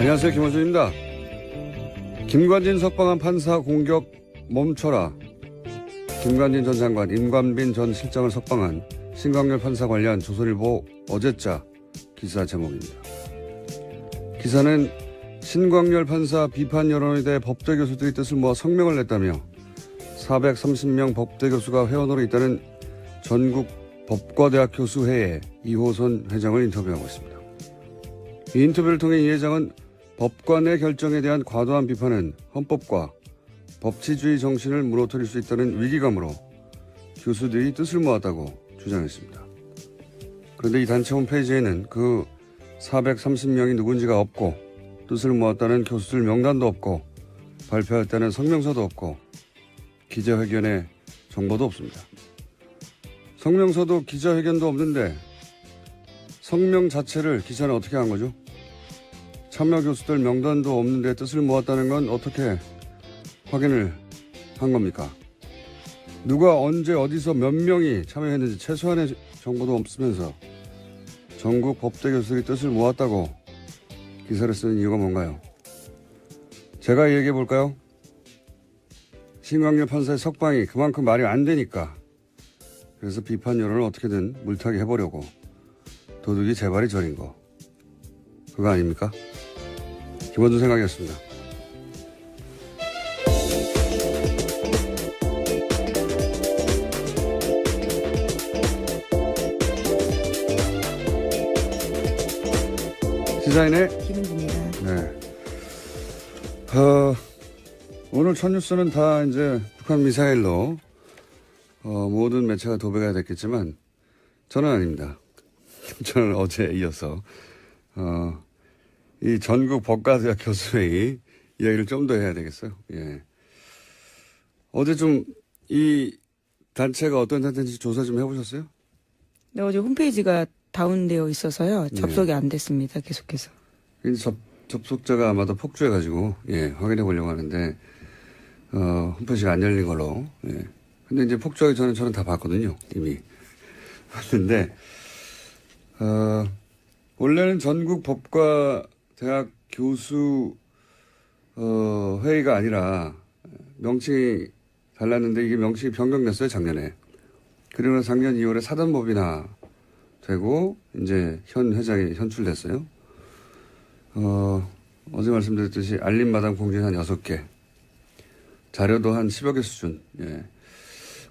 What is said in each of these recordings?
안녕하세요. 김원준입니다. 김관진 석방한 판사 공격 멈춰라. 김관진 전 장관, 임관빈 전 실장을 석방한 신광열 판사 관련 조선일보 어제자 기사 제목입니다. 기사는 신광열 판사 비판 여론에 대해 법대 교수들이 뜻을 모아 성명을 냈다며 430명 법대 교수가 회원으로 있다는 전국 법과대학 교수회의 이호선 회장을 인터뷰하고 있습니다. 이 인터뷰를 통해 이 회장은 법관의 결정에 대한 과도한 비판은 헌법과 법치주의 정신을 무너뜨릴 수 있다는 위기감으로 교수들이 뜻을 모았다고 주장했습니다. 그런데 이 단체 홈페이지에는 그 430명이 누군지가 없고 뜻을 모았다는 교수들 명단도 없고 발표했다는 성명서도 없고 기자회견의 정보도 없습니다. 성명서도 기자회견도 없는데 성명 자체를 기사는 어떻게 한 거죠? 참여 교수들 명단도 없는데 뜻을 모았다는 건 어떻게 확인을 한 겁니까? 누가 언제 어디서 몇 명이 참여했는지 최소한의 정보도 없으면서 전국 법대 교수들이 뜻을 모았다고 기사를 쓰는 이유가 뭔가요? 제가 얘기해 볼까요? 신광열 판사의 석방이 그만큼 말이 안 되니까 그래서 비판 여론을 어떻게든 물타기 해보려고 도둑이 제 발이 저린 거 그거 아닙니까? 김원준 생각이었습니다. 시사인의 김은주입니다. 네. 오늘 첫 뉴스는 다 이제 북한 미사일로 모든 매체가 도배가 됐겠지만 저는 아닙니다. 저는 어제 이어서 이 전국 법과대학 교수회의 이야기를 좀 더 해야 되겠어요. 예. 어제 좀 이 단체가 어떤 단체인지 조사 좀 해보셨어요? 네, 어제 홈페이지가 다운되어 있어서요. 접속이 안 됐습니다. 계속해서. 접속자가 아마도 폭주해가지고 확인해 보려고 하는데 홈페이지가 안 열린 걸로. 예. 근데 이제 폭주하기 전에 저는 다 봤거든요. 이미 봤는데 원래는 전국 법과 대학 교수 회의가 아니라 명칭이 달랐는데 이게 명칭이 변경됐어요 작년에. 그리고 작년 2월에 사단법인화 되고 이제 현 회장이 현출됐어요. 어제 말씀드렸듯이 알림마당 공지는 한 6개, 자료도 한 10여 개 수준. 예.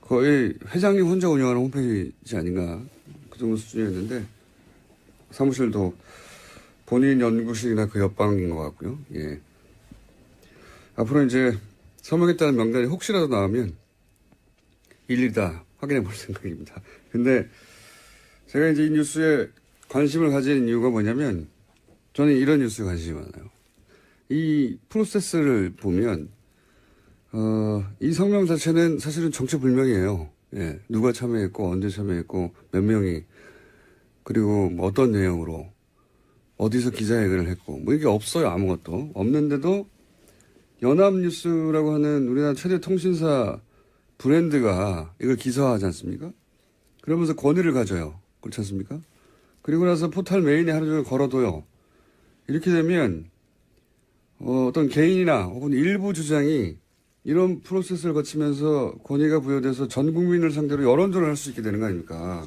거의 회장님 혼자 운영하는 홈페이지 아닌가 그 정도 수준이었는데 사무실도 본인 연구실이나 그 옆방인 것 같고요. 예. 앞으로 이제 서명했다는 명단이 혹시라도 나오면 일일이 다 확인해 볼 생각입니다. 근데 제가 이제 이 뉴스에 관심을 가진 이유가 뭐냐면 저는 이런 뉴스에 관심이 많아요. 이 프로세스를 보면 이 성명 자체는 사실은 정체불명이에요. 예. 누가 참여했고 언제 참여했고 몇 명이 그리고 뭐 어떤 내용으로 어디서 기자회견을 했고 뭐 이게 없어요. 아무것도 없는데도 연합뉴스라고 하는 우리나라 최대 통신사 브랜드가 이걸 기사화하지 않습니까? 그러면서 권위를 가져요. 그렇지 않습니까? 그리고 나서 포털 메인에 하루 종일 걸어둬요. 이렇게 되면 어떤 개인이나 혹은 일부 주장이 이런 프로세스를 거치면서 권위가 부여돼서 전 국민을 상대로 여론전을 할 수 있게 되는 거 아닙니까?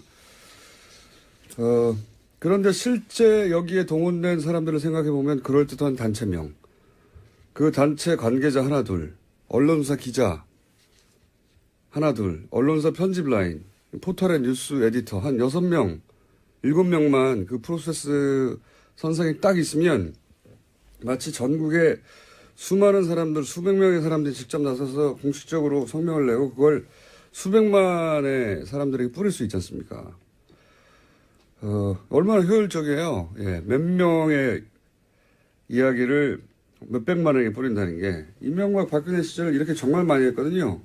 그런데 실제 여기에 동원된 사람들을 생각해 보면 그럴듯한 단체명, 그 단체 관계자 하나 둘, 언론사 기자 하나 둘, 언론사 편집 라인, 포털의 뉴스 에디터 한 6명, 7명만 그 프로세스 선상에 딱 있으면 마치 전국에 수많은 사람들, 수백 명의 사람들이 직접 나서서 공식적으로 성명을 내고 그걸 수백만의 사람들에게 뿌릴 수 있지 않습니까? 얼마나 효율적이에요. 예, 몇 명의 이야기를 몇백만에게 뿌린다는 게 이명박 박근혜 시절 이렇게 정말 많이 했거든요.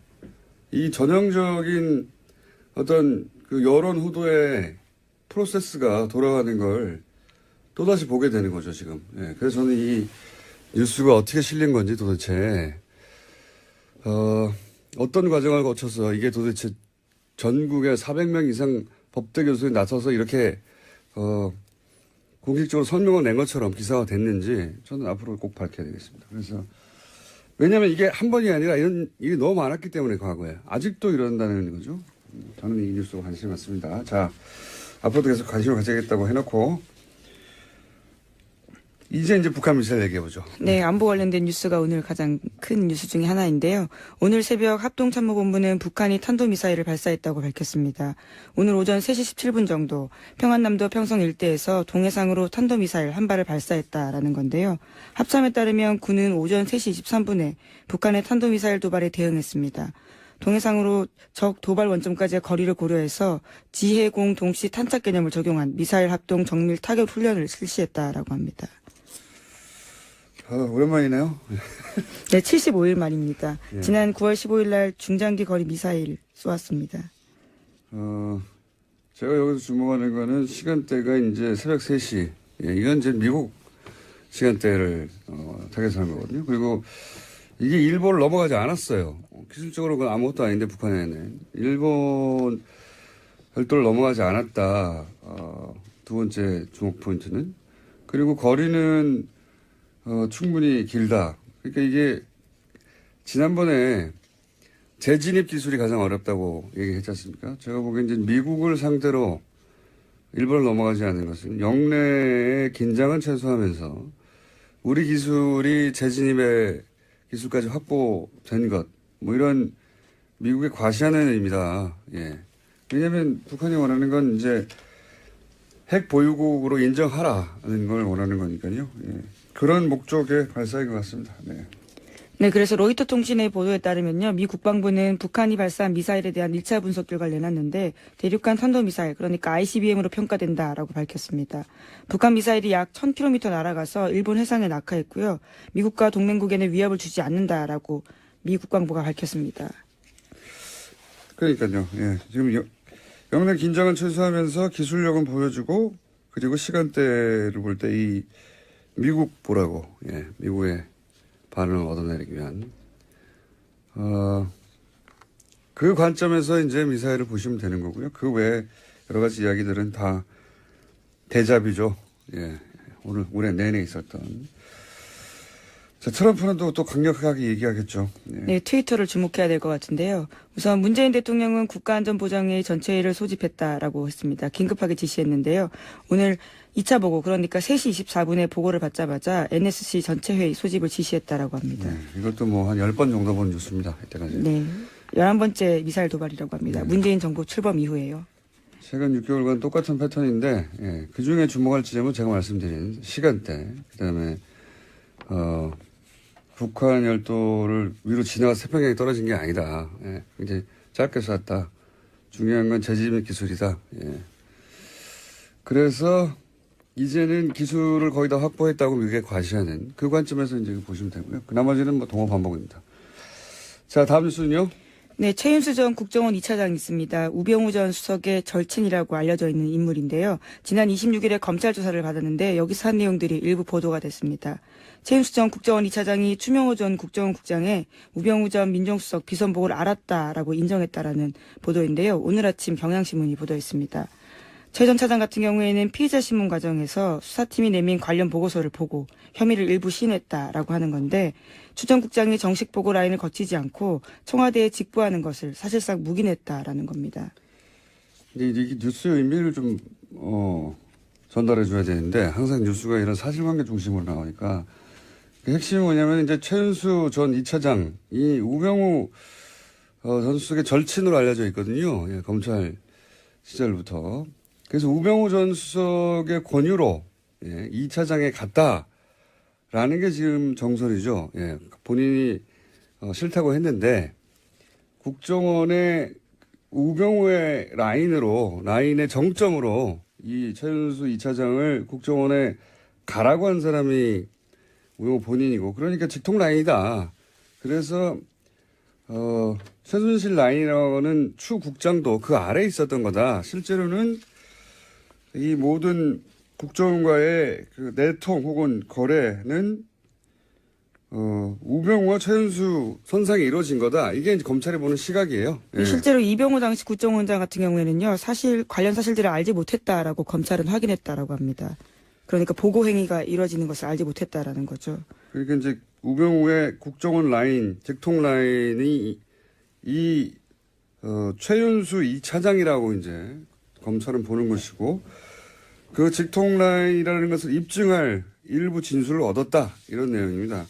이 전형적인 어떤 그 여론 후도의 프로세스가 돌아가는 걸 또다시 보게 되는 거죠, 지금. 예, 그래서 저는 이 뉴스가 어떻게 실린 건지 도대체, 어떤 과정을 거쳐서 이게 도대체 전국에 400명 이상 법대 교수에 나서서 이렇게 공식적으로 선명을 낸 것처럼 기사가 됐는지 저는 앞으로 꼭 밝혀야 되겠습니다. 그래서 왜냐하면 이게 한 번이 아니라 이런 일이 너무 많았기 때문에 과거에 아직도 이런다는 거죠. 저는 이 뉴스가 관심이 많습니다. 자, 앞으로도 계속 관심을 가져야겠다고 해놓고 이제 북한 미사일 얘기해보죠. 네, 안보 관련된 뉴스가 오늘 가장 큰 뉴스 중에 하나인데요. 오늘 새벽 합동참모본부는 북한이 탄도미사일을 발사했다고 밝혔습니다. 오늘 오전 3시 17분 정도 평안남도 평성 일대에서 동해상으로 탄도미사일 한 발을 발사했다라는 건데요. 합참에 따르면 군은 오전 3시 23분에 북한의 탄도미사일 도발에 대응했습니다. 동해상으로 적 도발 원점까지의 거리를 고려해서 지해공 동시 탄착 개념을 적용한 미사일 합동 정밀 타격 훈련을 실시했다라고 합니다. 오랜만이네요. 네, 75일 만입니다. 예. 지난 9월 15일 날 중장기 거리 미사일 쏘았습니다. 제가 여기서 주목하는 거는 시간대가 이제 새벽 3시. 예, 이건 이제 미국 시간대를 타겟한 거거든요. 그리고 이게 일본을 넘어가지 않았어요. 기술적으로 그건 아무것도 아닌데 북한에는. 일본 별도를 넘어가지 않았다. 두 번째 주목 포인트는. 그리고 거리는 충분히 길다. 그러니까 이게 지난번에 재진입 기술이 가장 어렵다고 얘기했지 않습니까? 제가 보기엔 이제 미국을 상대로 일본을 넘어가지 않는 것은 영내의 긴장은 최소화하면서 우리 기술이 재진입의 기술까지 확보된 것, 뭐 이런 미국의 과시하는 의미다. 예. 왜냐하면 북한이 원하는 건 이제 핵 보유국으로 인정하라는 걸 원하는 거니까요. 예. 그런 목적의 발사인 것 같습니다. 네. 네, 그래서 로이터 통신의 보도에 따르면요. 미 국방부는 북한이 발사한 미사일에 대한 1차 분석 결과를 내놨는데 대륙간 탄도미사일, 그러니까 ICBM으로 평가된다라고 밝혔습니다. 북한 미사일이 약 1000km 날아가서 일본 해상에 낙하했고요. 미국과 동맹국에는 위협을 주지 않는다라고 미 국방부가 밝혔습니다. 그러니까요. 예. 지금 영내 긴장은 최소화하면서 기술력은 보여주고 그리고 시간대를 볼 때 이 미국 보라고, 예, 미국의 반응을 얻어내기 위한, 그 관점에서 이제 미사일을 보시면 되는 거고요. 그 외에 여러 가지 이야기들은 다 대자비죠. 예, 올해 내내 있었던. 자, 트럼프는 또 강력하게 얘기하겠죠. 예. 네, 트위터를 주목해야 될 것 같은데요. 우선 문재인 대통령은 국가안전보장회의 전체회의를 소집했다라고 했습니다. 긴급하게 지시했는데요. 오늘 2차 보고, 그러니까 3시 24분에 보고를 받자마자 NSC 전체회의 소집을 지시했다라고 합니다. 네, 이것도 뭐 한 10번 정도 본 뉴스입니다. 이때까지. 네, 11번째 미사일 도발이라고 합니다. 네. 문재인 정부 출범 이후에요. 최근 6개월간 똑같은 패턴인데, 예, 그 중에 주목할 지점은 제가 말씀드린 시간대, 그 다음에, 북한 열도를 위로 지나가서 태평양에 떨어진 게 아니다. 예, 굉장히 짧게 쐈다. 중요한 건 재진입 기술이다. 예. 그래서 이제는 기술을 거의 다 확보했다고 미국에 과시하는 그 관점에서 이제 보시면 되고요. 그 나머지는 뭐 동호 반복입니다. 자, 다음 뉴스는요. 네, 최윤수 전 국정원 2차장이 있습니다. 우병우 전 수석의 절친이라고 알려져 있는 인물인데요. 지난 26일에 검찰 조사를 받았는데 여기서 한 내용들이 일부 보도가 됐습니다. 최윤수 전 국정원 2차장이 추명호 전 국정원 국장의 우병우 전 민정수석 비선복을 알았다라고 인정했다라는 보도인데요. 오늘 아침 경향신문이 보도했습니다. 최 전 차장 같은 경우에는 피의자 신문 과정에서 수사팀이 내민 관련 보고서를 보고 혐의를 일부 시인했다라고 하는 건데 추 전 국장이 정식 보고 라인을 거치지 않고 청와대에 직보하는 것을 사실상 묵인했다라는 겁니다. 근데 이게 뉴스의 의미를 좀 전달해 줘야 되는데 항상 뉴스가 이런 사실관계 중심으로 나오니까 그 핵심이 뭐냐면 이제 최윤수 전 2차장이 우병우 전 수석의 절친으로 알려져 있거든요. 예, 검찰 시절부터. 그래서 우병우 전 수석의 권유로 2차장에 갔다라는 게 지금 정설이죠. 예, 본인이 싫다고 했는데 국정원의 우병우의 라인의 정점으로 이 최윤수 2차장을 국정원에 가라고 한 사람이 우병우 본인이고 그러니까 직통 라인이다. 그래서 최순실 라인이라고는 추 국장도 그 아래에 있었던 거다. 실제로는 이 모든 국정원과의 그 내통 혹은 거래는 우병우와 최윤수 선상에 이루어진 거다. 이게 이제 검찰이 보는 시각이에요. 예. 실제로 이병우 당시 국정원장 같은 경우에는요, 관련 사실들을 알지 못했다라고 검찰은 확인했다라고 합니다. 그러니까 보고 행위가 이루어지는 것을 알지 못했다라는 거죠. 그러니까 이제 우병우의 국정원 라인, 직통 라인이 최윤수 2차장이라고 이제 검찰은 보는 것이고 그 직통 라인이라는 것을 입증할 일부 진술을 얻었다. 이런 내용입니다.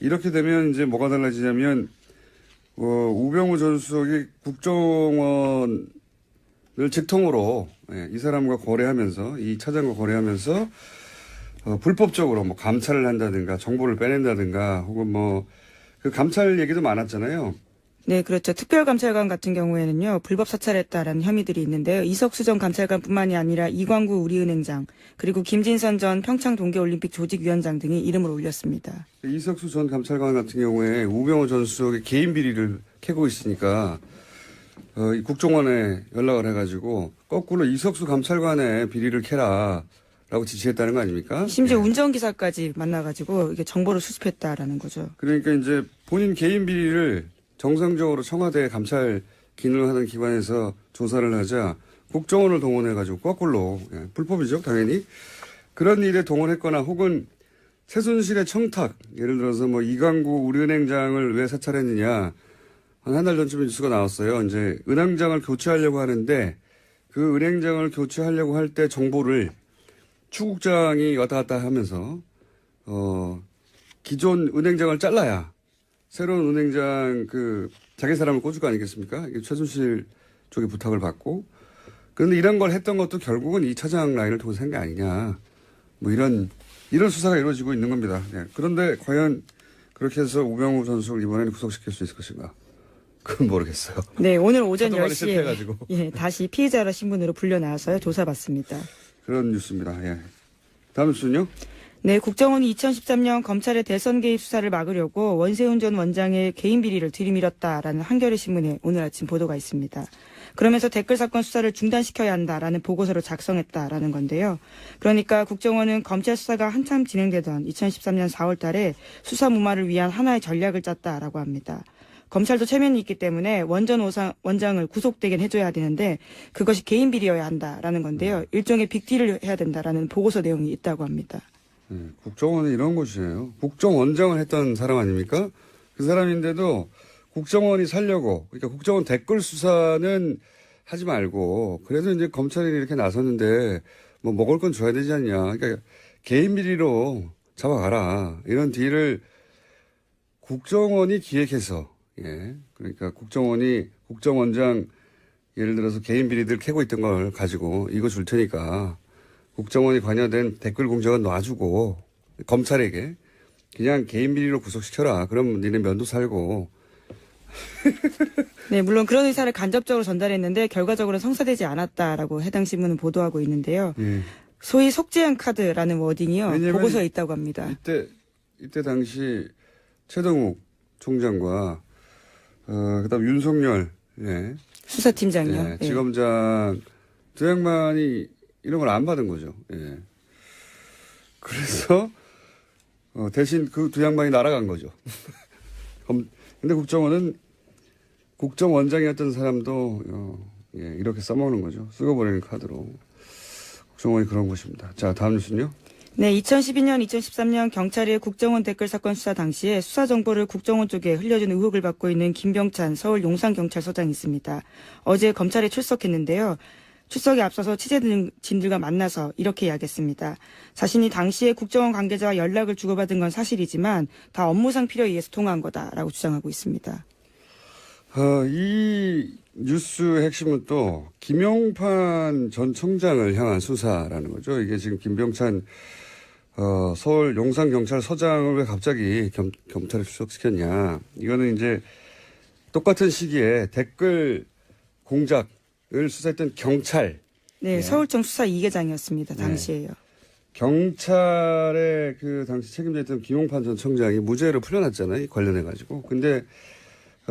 이렇게 되면 이제 뭐가 달라지냐면 우병우 전 수석이 국정원을 직통으로 이 사람과 거래하면서 이 차장과 거래하면서 불법적으로 뭐 감찰을 한다든가 정보를 빼낸다든가 혹은 뭐 그 감찰 얘기도 많았잖아요. 네, 그렇죠. 특별감찰관 같은 경우에는요, 불법 사찰했다라는 혐의들이 있는데요. 이석수 전 감찰관뿐만이 아니라 이광구 우리은행장, 그리고 김진선 전 평창 동계올림픽 조직위원장 등이 이름을 올렸습니다. 이석수 전 감찰관 같은 경우에 우병우 전 수석의 개인 비리를 캐고 있으니까 이 국정원에 연락을 해가지고 거꾸로 이석수 감찰관의 비리를 캐라라고 지시했다는 거 아닙니까? 심지어 운전기사까지 만나가지고 이게 정보를 수집했다라는 거죠. 그러니까 이제 본인 개인 비리를 정상적으로 청와대 감찰 기능을 하는 기관에서 조사를 하자 국정원을 동원해가지고 거꾸로 불법이죠 당연히 그런 일에 동원했거나 혹은 최순실의 청탁 예를 들어서 뭐 이광구 우리은행장을 왜 사찰했느냐 한 달 전쯤에 뉴스가 나왔어요. 이제 은행장을 교체하려고 하는데 그 은행장을 교체하려고 할 때 정보를 추국장이 왔다 갔다 하면서 기존 은행장을 잘라야 새로운 은행장 자기 사람을 꽂을 거 아니겠습니까? 최순실 쪽에 부탁을 받고. 그런데 이런 걸 했던 것도 결국은 이 차장 라인을 통해서 한 게 아니냐. 뭐 이런 수사가 이루어지고 있는 겁니다. 네. 그런데 과연 그렇게 해서 우병우 전 수석을 이번에는 구속시킬 수 있을 것인가? 그건 모르겠어요. 네, 오늘 오전 하도 많이 10시에 실패해가지고. 다시 피의자라 신분으로 불려 나와서요. 조사받습니다. 그런 뉴스입니다. 예. 다음 뉴스는요? 네, 국정원이 2013년 검찰의 대선 개입 수사를 막으려고 원세훈 전 원장의 개인 비리를 들이밀었다라는 한겨레 신문에 오늘 아침 보도가 있습니다. 그러면서 댓글 사건 수사를 중단시켜야 한다라는 보고서를 작성했다라는 건데요. 그러니까 국정원은 검찰 수사가 한참 진행되던 2013년 4월 달에 수사 무마를 위한 하나의 전략을 짰다라고 합니다. 검찰도 체면이 있기 때문에 원전 원장을 구속되게 해줘야 되는데 그것이 개인 비리여야 한다라는 건데요. 일종의 빅딜을 해야 된다라는 보고서 내용이 있다고 합니다. 국정원은 이런 곳이에요. 국정원장을 했던 사람 아닙니까? 그 사람인데도 국정원이 살려고, 그러니까 국정원 댓글 수사는 하지 말고, 그래도 이제 검찰이 이렇게 나섰는데, 뭐 먹을 건 줘야 되지 않냐. 그러니까 개인 비리로 잡아가라. 이런 딜을 국정원이 기획해서, 그러니까 국정원장 예를 들어서 개인 비리들 캐고 있던 걸 가지고 이거 줄 테니까 국정원이 관여된 댓글 공작은 놔주고 검찰에게 그냥 개인 비리로 구속시켜라. 그럼 니네 면도 살고. 네, 물론 그런 의사를 간접적으로 전달했는데 결과적으로 성사되지 않았다라고 해당 신문은 보도하고 있는데요. 소위 속죄한 카드라는 워딩이요. 보고서에 있다고 합니다. 이때 당시 최동욱 총장과 그다음 윤석열 수사팀장이요. 지검장 두 양반이 이런 걸 안 받은 거죠. 그래서 대신 그 두 양반이 날아간 거죠. 근데 국정원은 국정원장이었던 사람도 이렇게 써먹는 거죠. 쓰고버리는 카드로. 국정원이 그런 곳입니다. 자, 다음 뉴스는요. 네, 2012년, 2013년 경찰의 국정원 댓글 사건 수사 당시에 수사 정보를 국정원 쪽에 흘려준 의혹을 받고 있는 김병찬 서울 용산경찰서장이 있습니다. 어제 검찰에 출석했는데요. 출석에 앞서서 취재진들과 만나서 이렇게 이야기했습니다. 자신이 당시에 국정원 관계자와 연락을 주고받은 건 사실이지만 다 업무상 필요에 의해서 통화한 거다라고 주장하고 있습니다. 이 뉴스의 핵심은 또 김용판 전 청장을 향한 수사라는 거죠. 이게 지금 김병찬 서울 용산경찰서장을 왜 갑자기 검찰에 출석시켰냐. 이거는 이제 똑같은 시기에 댓글 공작을 수사했던 경찰. 네, 서울청 수사 2계장이었습니다. 당시에요. 경찰의 그 당시 책임졌던 김용판 전 청장이 무죄로 풀려났잖아요. 관련해가지고. 근데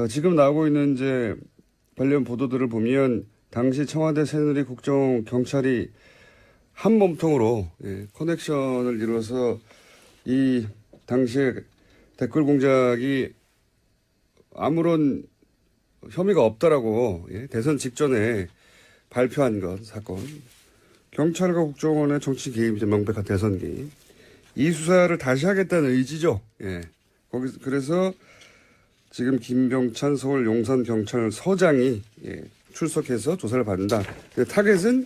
지금 나오고 있는 이제 관련 보도들을 보면 당시 청와대 새누리 국정 경찰이 한 몸통으로 커넥션을 이루어서 이 당시에 댓글 공작이 아무런 혐의가 없다라고 대선 직전에 발표한 것 사건 경찰과 국정원의 정치 개입이죠. 명백한 대선 개입. 이 수사를 다시 하겠다는 의지죠. 예. 그래서 지금 김병찬 서울 용산경찰서장이 출석해서 조사를 받는다. 타겟은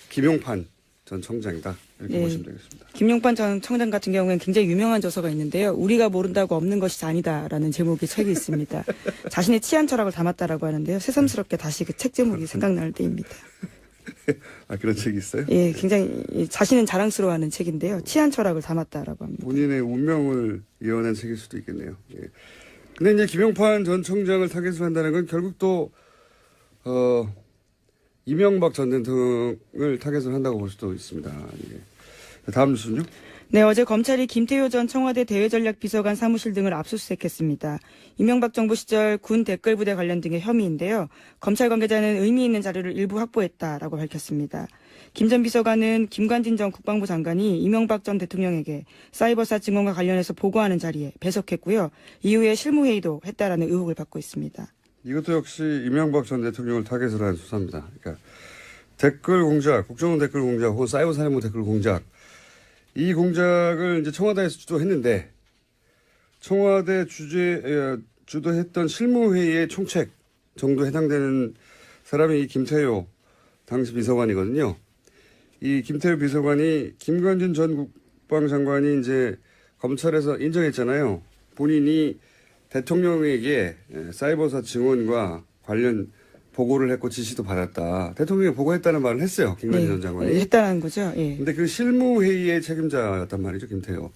김용판 전 청장이다. 이렇게 보시면 되겠습니다. 김용판 전 청장 같은 경우에는 굉장히 유명한 저서가 있는데요. 우리가 모른다고 없는 것이 아니다라는 제목의 책이 있습니다. 자신의 치안 철학을 담았다라고 하는데요. 새삼스럽게 다시 그 책 제목이 생각날 때입니다. 아, 그런 책이 있어요? 예, 굉장히 자신은 자랑스러워하는 책인데요. 치안 철학을 담았다라고 합니다. 본인의 운명을 예언한 책일 수도 있겠네요. 예. 근데 이제 김용판 전 청장을 타겟으로 한다는 건 결국 또 이명박 전 대통령을 타겟으로 한다고 볼 수도 있습니다. 예. 다음 뉴스는요? 네, 어제 검찰이 김태효 전 청와대 대외전략비서관 사무실 등을 압수수색했습니다. 이명박 정부 시절 군 댓글부대 관련 등의 혐의인데요. 검찰 관계자는 의미 있는 자료를 일부 확보했다라고 밝혔습니다. 김 전 비서관은 김관진 전 국방부 장관이 이명박 전 대통령에게 사이버사 증언과 관련해서 보고하는 자리에 배석했고요. 이후에 실무회의도 했다라는 의혹을 받고 있습니다. 이것도 역시 이명박 전 대통령을 타겟으로 한 수사입니다. 그러니까 댓글 공작, 국정원 댓글 공작 혹은 사이버 사령부 댓글 공작, 이 공작을 이제 청와대에서 주도했는데 청와대 주도했던 실무회의의 총책 정도 해당되는 사람이 이 김태효 당시 비서관이거든요. 이 김태효 비서관이 김관진 전 국방장관이 이제 검찰에서 인정했잖아요. 본인이 대통령에게 사이버사 증언과 관련 보고를 했고 지시도 받았다. 대통령이 보고했다는 말을 했어요. 김관진 전 장관이. 했다는 거죠. 예. 근데 그 실무회의의 책임자였단 말이죠. 김태효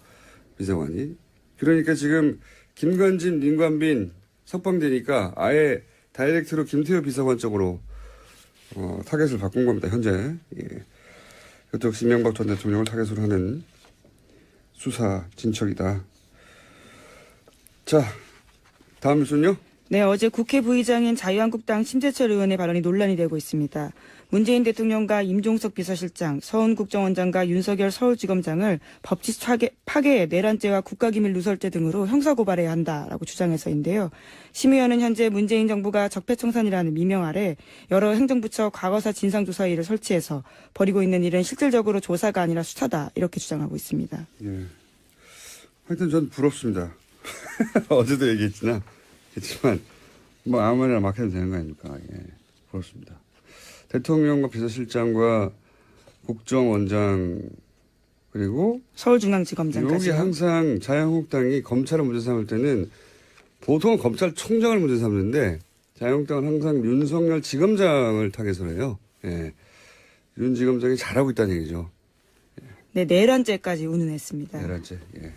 비서관이. 그러니까 지금 김관진, 민관빈 석방되니까 아예 다이렉트로 김태효 비서관 쪽으로 타겟을 바꾼 겁니다. 현재. 예. 그것도 역시 이명박 전 대통령을 타겟으로 하는 수사 진척이다. 자, 다음 뉴스는요? 네, 어제 국회 부의장인 자유한국당 심재철 의원의 발언이 논란이 되고 있습니다. 문재인 대통령과 임종석 비서실장, 서훈 국정원장과 윤석열 서울지검장을 법치 파괴, 내란죄와 국가기밀 누설죄 등으로 형사고발해야 한다라고 주장해서인데요. 심 의원은 현재 문재인 정부가 적폐청산이라는 미명 아래 여러 행정부처 과거사 진상조사위를 설치해서 벌이고 있는 일은 실질적으로 조사가 아니라 수사다 이렇게 주장하고 있습니다. 예. 하여튼 전 부럽습니다. 어제도 얘기했지만 뭐 아무 말이나 막 해도 되는 거 아닙니까? 예. 부럽습니다. 대통령과 비서실장과 국정원장 그리고 서울중앙지검장까지. 여기 항상 자유한국당이 검찰을 문제 삼을 때는 보통은 검찰총장을 문제 삼는데 자유한국당은 항상 윤석열 지검장을 타겟으로 해요. 예. 윤 지검장이 잘하고 있다는 얘기죠. 네, 내란죄까지 운운했습니다. 내란죄. 예.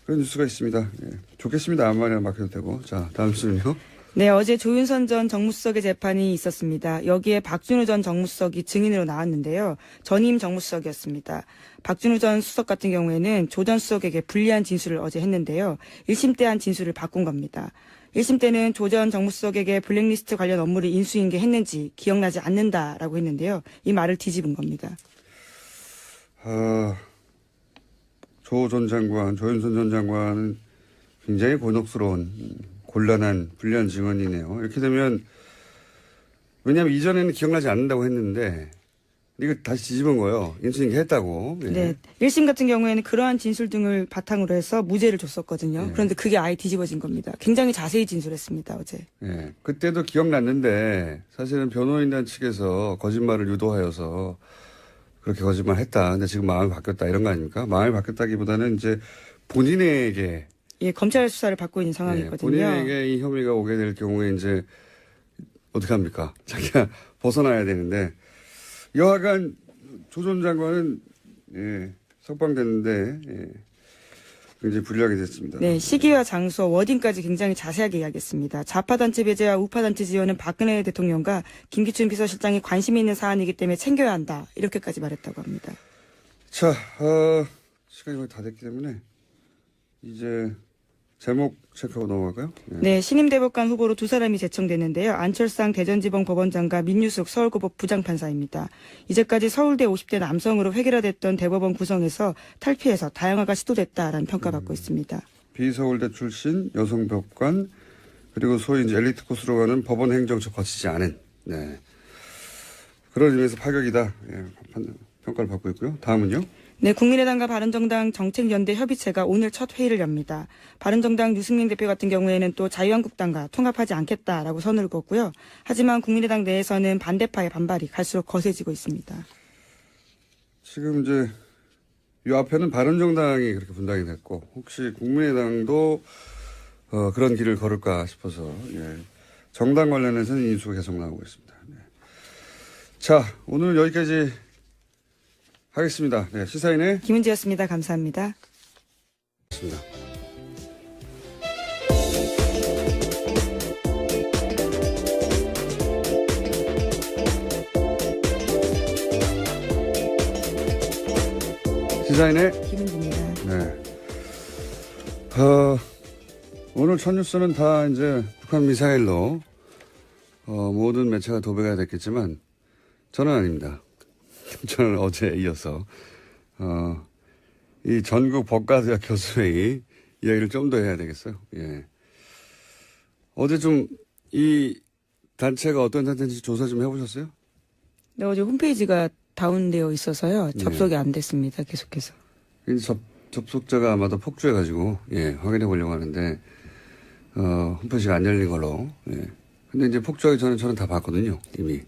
그런 뉴스가 있습니다. 예. 좋겠습니다. 아무 말이나 막 해도 되고. 자, 다음 뉴스는요. 네, 어제 조윤선 전 정무수석의 재판이 있었습니다. 여기에 박준우 전 정무수석이 증인으로 나왔는데요. 전임 정무수석이었습니다. 박준우 전 수석 같은 경우에는 조 전 수석에게 불리한 진술을 어제 했는데요. 1심 때 한 진술을 바꾼 겁니다. 1심 때는 조 전 정무수석에게 블랙리스트 관련 업무를 인수인계했는지 기억나지 않는다라고 했는데요. 이 말을 뒤집은 겁니다. 조 전 장관, 조윤선 전 장관은 굉장히 곤혹스러운 곤란한 불리한 증언이네요. 이렇게 되면 왜냐하면 이전에는 기억나지 않는다고 했는데 이거 다시 뒤집은 거예요. 인수인계 했다고. 예. 네, 1심 같은 경우에는 그러한 진술 등을 바탕으로 해서 무죄를 줬었거든요. 예. 그런데 그게 아예 뒤집어진 겁니다. 굉장히 자세히 진술했습니다, 어제. 예. 그때도 기억났는데 사실은 변호인단 측에서 거짓말을 유도하여서 그렇게 거짓말 했다. 근데 지금 마음이 바뀌었다. 이런 거 아닙니까? 마음이 바뀌었다기보다는 이제 본인에게 예, 검찰 수사를 받고 있는 상황이거든요. 본인에게 이 혐의가 오게 될 경우에 이제 어떻게 합니까? 자기가 벗어나야 되는데 여하간 조 전 장관은 석방됐는데 굉장히 불리하게 됐습니다. 네, 시기와 장소, 워딩까지 굉장히 자세하게 이야기했습니다. 좌파단체 배제와 우파단체 지원은 박근혜 대통령과 김기춘 비서실장이 관심이 있는 사안이기 때문에 챙겨야 한다. 이렇게까지 말했다고 합니다. 자, 시간이 거의 다 됐기 때문에 이제 제목 체크하고 넘어갈까요? 네, 신임 대법관 후보로 두 사람이 제청됐는데요. 안철상 대전지방법원장과 민유숙 서울고법 부장판사입니다. 이제까지 서울대 50대 남성으로 획일화됐던 대법원 구성에서 탈피해서 다양화가 시도됐다라는 평가받고 있습니다. 비서울대 출신 여성 법관 그리고 소위 이제 엘리트 코스로 가는 법원 행정처 거치지 않은 그런 의미에서 파격이다. 평가를 받고 있고요. 다음은요. 네, 국민의당과 바른정당 정책연대 협의체가 오늘 첫 회의를 엽니다. 바른정당 유승민 대표 같은 경우에는 또 자유한국당과 통합하지 않겠다라고 선을 그었고요. 하지만 국민의당 내에서는 반대파의 반발이 갈수록 거세지고 있습니다. 지금 이제 이 앞에는 바른정당이 그렇게 분당이 됐고 혹시 국민의당도 그런 길을 걸을까 싶어서 정당 관련해서는 인수가 계속 나오고 있습니다. 네. 자, 오늘 여기까지 하겠습니다. 네, 시사인의 김은지였습니다. 감사합니다. 있습니다. 시사인의 김은지입니다. 네. 오늘 첫 뉴스는 다 이제 북한 미사일로 모든 매체가 도배가 됐겠지만 저는 아닙니다. 저는 어제 이어서 이 전국 법과대학 교수회의 이야기를 좀 더 해야 되겠어요. 예. 어제 좀 이 단체가 어떤 단체인지 조사 좀 해보셨어요? 네, 어제 홈페이지가 다운되어 있어서요. 접속이 안 됐습니다. 계속해서. 이제 접속자가 아마도 폭주해가지고 확인해 보려고 하는데 홈페이지가 안 열린 걸로. 예. 근데 이제 폭주하기 전에 저는 다 봤거든요. 이미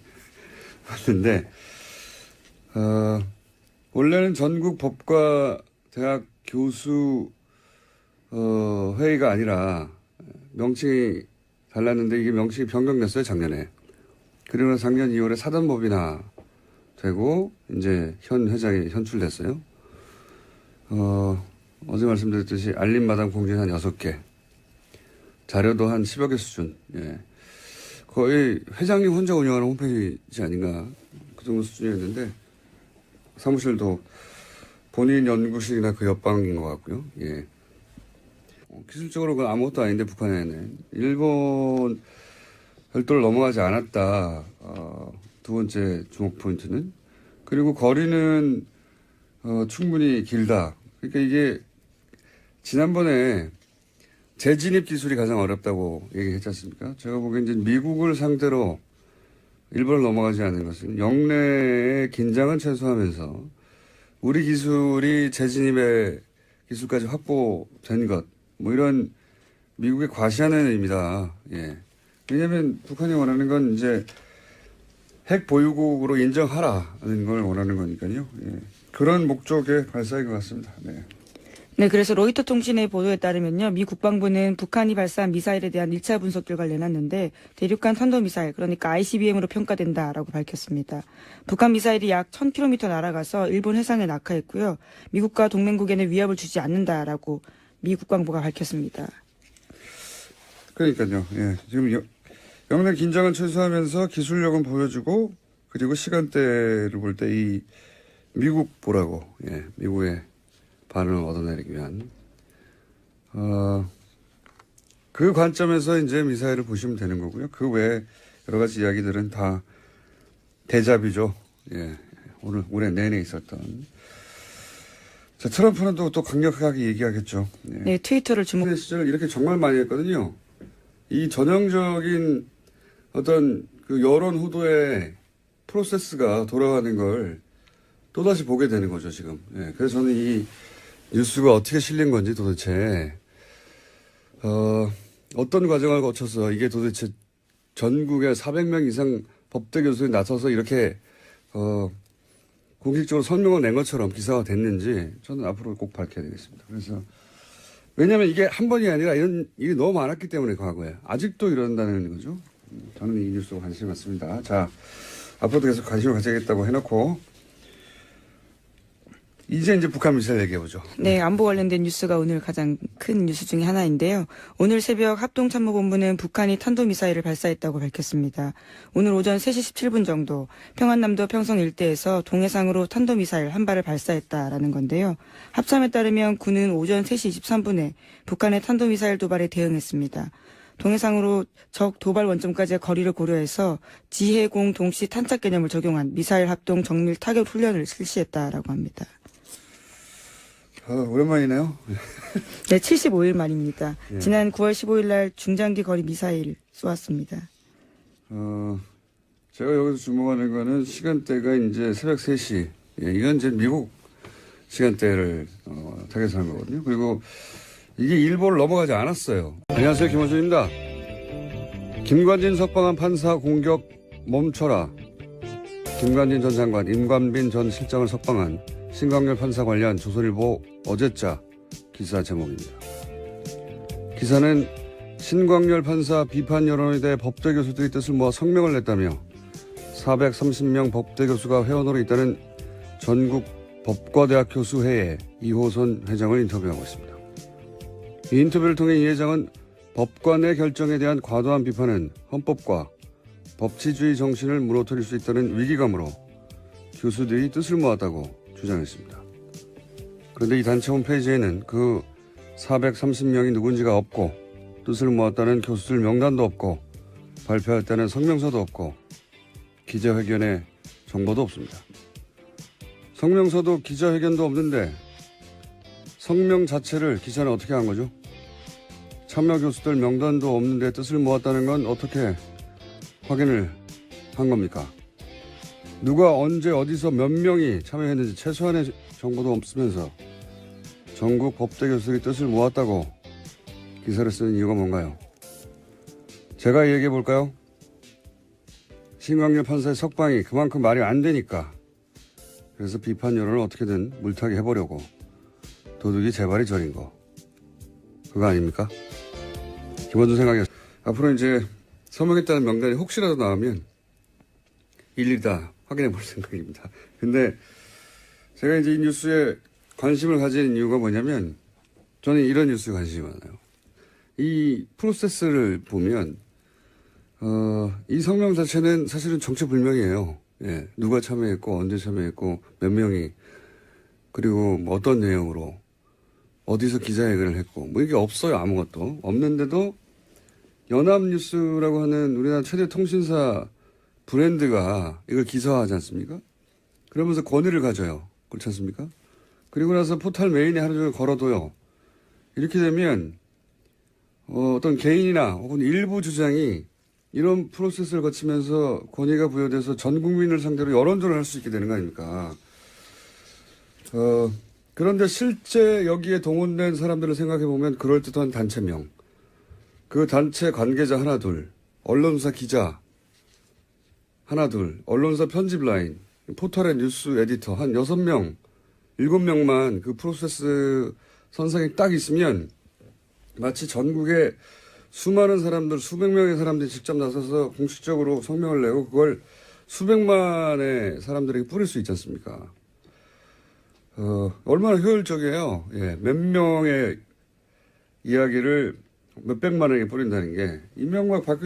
봤는데. 원래는 전국 법과 대학 교수, 회의가 아니라 명칭이 달랐는데 이게 명칭이 변경됐어요, 작년에. 그리고 작년 2월에 사단법인화 되고, 이제 현 회장이 현출됐어요. 어제 말씀드렸듯이 알림마당 공지는 한 6개. 자료도 한 10여 개 수준. 예. 거의 회장님 혼자 운영하는 홈페이지 아닌가. 그 정도 수준이었는데, 사무실도 본인 연구실이나 그 옆방인 것 같고요. 예. 기술적으로 그건 아무것도 아닌데 북한에는 일본 별도를 넘어가지 않았다. 두 번째 주목 포인트는. 그리고 거리는 충분히 길다. 그러니까 이게 지난번에 재진입 기술이 가장 어렵다고 얘기했지 않습니까? 제가 보기엔 이제 미국을 상대로 일본을 넘어가지 않는 것은 영내의 긴장은 최소화하면서 우리 기술이 재진입의 기술까지 확보된 것, 뭐 이런 미국의 과시하는 의미다. 예. 왜냐하면 북한이 원하는 건 이제 핵 보유국으로 인정하라는 걸 원하는 거니까요. 예. 그런 목적의 발사인 것 같습니다. 네. 네, 그래서 로이터 통신의 보도에 따르면요, 미 국방부는 북한이 발사한 미사일에 대한 1차 분석 결과를 내놨는데 대륙간 탄도미사일, 그러니까 ICBM으로 평가된다라고 밝혔습니다. 북한 미사일이 약 1000km 날아가서 일본 해상에 낙하했고요. 미국과 동맹국에는 위협을 주지 않는다라고 미 국방부가 밝혔습니다. 그러니까요. 예. 지금 영내 긴장은 최소화하면서 기술력은 보여주고 그리고 시간대를 볼 때 이 미국 보라고, 미국의 반응을 얻어내기 위한 그 관점에서 이제 미사일을 보시면 되는 거고요. 그 외에 여러 가지 이야기들은 다 대자비죠. 예, 올해 내내 있었던. 자, 트럼프는 또 강력하게 얘기하겠죠. 예. 네, 트위터를 주목. 시절을 이렇게 정말 많이 했거든요. 이 전형적인 어떤 그 여론 후도의 프로세스가 돌아가는 걸 또다시 보게 되는 거죠, 지금. 예, 그래서 저는 이 뉴스가 어떻게 실린 건지 도대체, 어떤 과정을 거쳐서 이게 도대체 전국에 400명 이상 법대 교수들이 나서서 이렇게, 공식적으로 설명을 낸 것처럼 기사가 됐는지 저는 앞으로 꼭 밝혀야 되겠습니다. 그래서, 왜냐면 이게 한 번이 아니라 이런 일이 너무 많았기 때문에 과거에. 아직도 이런다는 거죠. 저는 이 뉴스에 관심이 많습니다. 자, 앞으로도 계속 관심을 가져야겠다고 해놓고, 이제 북한 미사일 얘기해보죠. 네, 안보 관련된 뉴스가 오늘 가장 큰 뉴스 중에 하나인데요. 오늘 새벽 합동참모본부는 북한이 탄도미사일을 발사했다고 밝혔습니다. 오늘 오전 3시 17분 정도 평안남도 평성 일대에서 동해상으로 탄도미사일 한 발을 발사했다라는 건데요. 합참에 따르면 군은 오전 3시 23분에 북한의 탄도미사일 도발에 대응했습니다. 동해상으로 적 도발 원점까지의 거리를 고려해서 지해공 동시 탄착 개념을 적용한 미사일 합동 정밀 타격 훈련을 실시했다라고 합니다. 오랜만이네요. 네, 75일 만입니다. 예. 지난 9월 15일 날 중장기 거리 미사일 쏘았습니다. 제가 여기서 주목하는 거는 시간대가 이제 새벽 3시. 예, 이건 이제 미국 시간대를 타겟한 거거든요. 그리고 이게 일본을 넘어가지 않았어요. 안녕하세요. 김원준입니다. 김관진 석방한 판사 공격 멈춰라. 김관진 전 장관, 임관빈 전 실장을 석방한 신광열 판사 관련 조선일보 어제자 기사 제목입니다. 기사는 신광열 판사 비판 여론에 대해 법대 교수들이 뜻을 모아 성명을 냈다며 430명 법대 교수가 회원으로 있다는 전국 법과대학 교수회의 이호선 회장을 인터뷰하고 있습니다. 이 인터뷰를 통해 이 회장은 법관의 결정에 대한 과도한 비판은 헌법과 법치주의 정신을 무너뜨릴 수 있다는 위기감으로 교수들이 뜻을 모았다고 주장했습니다. 그런데 이 단체 홈페이지에는 그 430명이 누군지가 없고 뜻을 모았다는 교수들 명단도 없고 발표했다는 성명서도 없고 기자회견의 정보도 없습니다. 성명서도 기자회견도 없는데 성명 자체를 기사는 어떻게 한 거죠? 참여 교수들 명단도 없는데 뜻을 모았다는 건 어떻게 확인을 한 겁니까? 누가 언제 어디서 몇 명이 참여했는지 최소한의 정보도 없으면서 전국 법대 교수들이 뜻을 모았다고 기사를 쓰는 이유가 뭔가요? 제가 얘기해 볼까요? 신광열 판사의 석방이 그만큼 말이 안 되니까 그래서 비판 여론을 어떻게든 물타기 해보려고 도둑이 재발이 저린 거 그거 아닙니까? 김원준 생각이었습니다. 앞으로 이제 서명했다는 명단이 혹시라도 나오면 일일이 다 확인해 볼 생각입니다. 근데 제가 이제 이 뉴스에 관심을 가진 이유가 뭐냐면 저는 이런 뉴스에 관심이 많아요. 이 프로세스를 보면 이 성명 자체는 사실은 정체불명이에요. 예, 누가 참여했고 언제 참여했고 몇 명이 그리고 뭐 어떤 내용으로 어디서 기자회견을 했고 뭐 이게 없어요. 아무것도 없는데도 연합뉴스라고 하는 우리나라 최대 통신사 브랜드가 이걸 기사화하지 않습니까? 그러면서 권위를 가져요. 그렇지 않습니까? 그리고 나서 포털 메인에 하루 종일 걸어둬요. 이렇게 되면 어떤 개인이나 혹은 일부 주장이 이런 프로세스를 거치면서 권위가 부여돼서 전 국민을 상대로 여론전을 할 수 있게 되는 거 아닙니까? 그런데 실제 여기에 동원된 사람들을 생각해 보면 그럴듯한 단체명, 그 단체 관계자 하나 둘, 언론사 기자 하나 둘, 언론사 편집 라인, 포털의 뉴스 에디터 한 6명, 7명만 그 프로세스 선상에 딱 있으면 마치 전국에 수많은 사람들, 수백 명의 사람들이 직접 나서서 공식적으로 성명을 내고 그걸 수백만의 사람들에게 뿌릴 수 있지 않습니까? 얼마나 효율적이에요. 예, 몇 명의 이야기를 몇백만에게 뿌린다는 게. 이명박 박근혜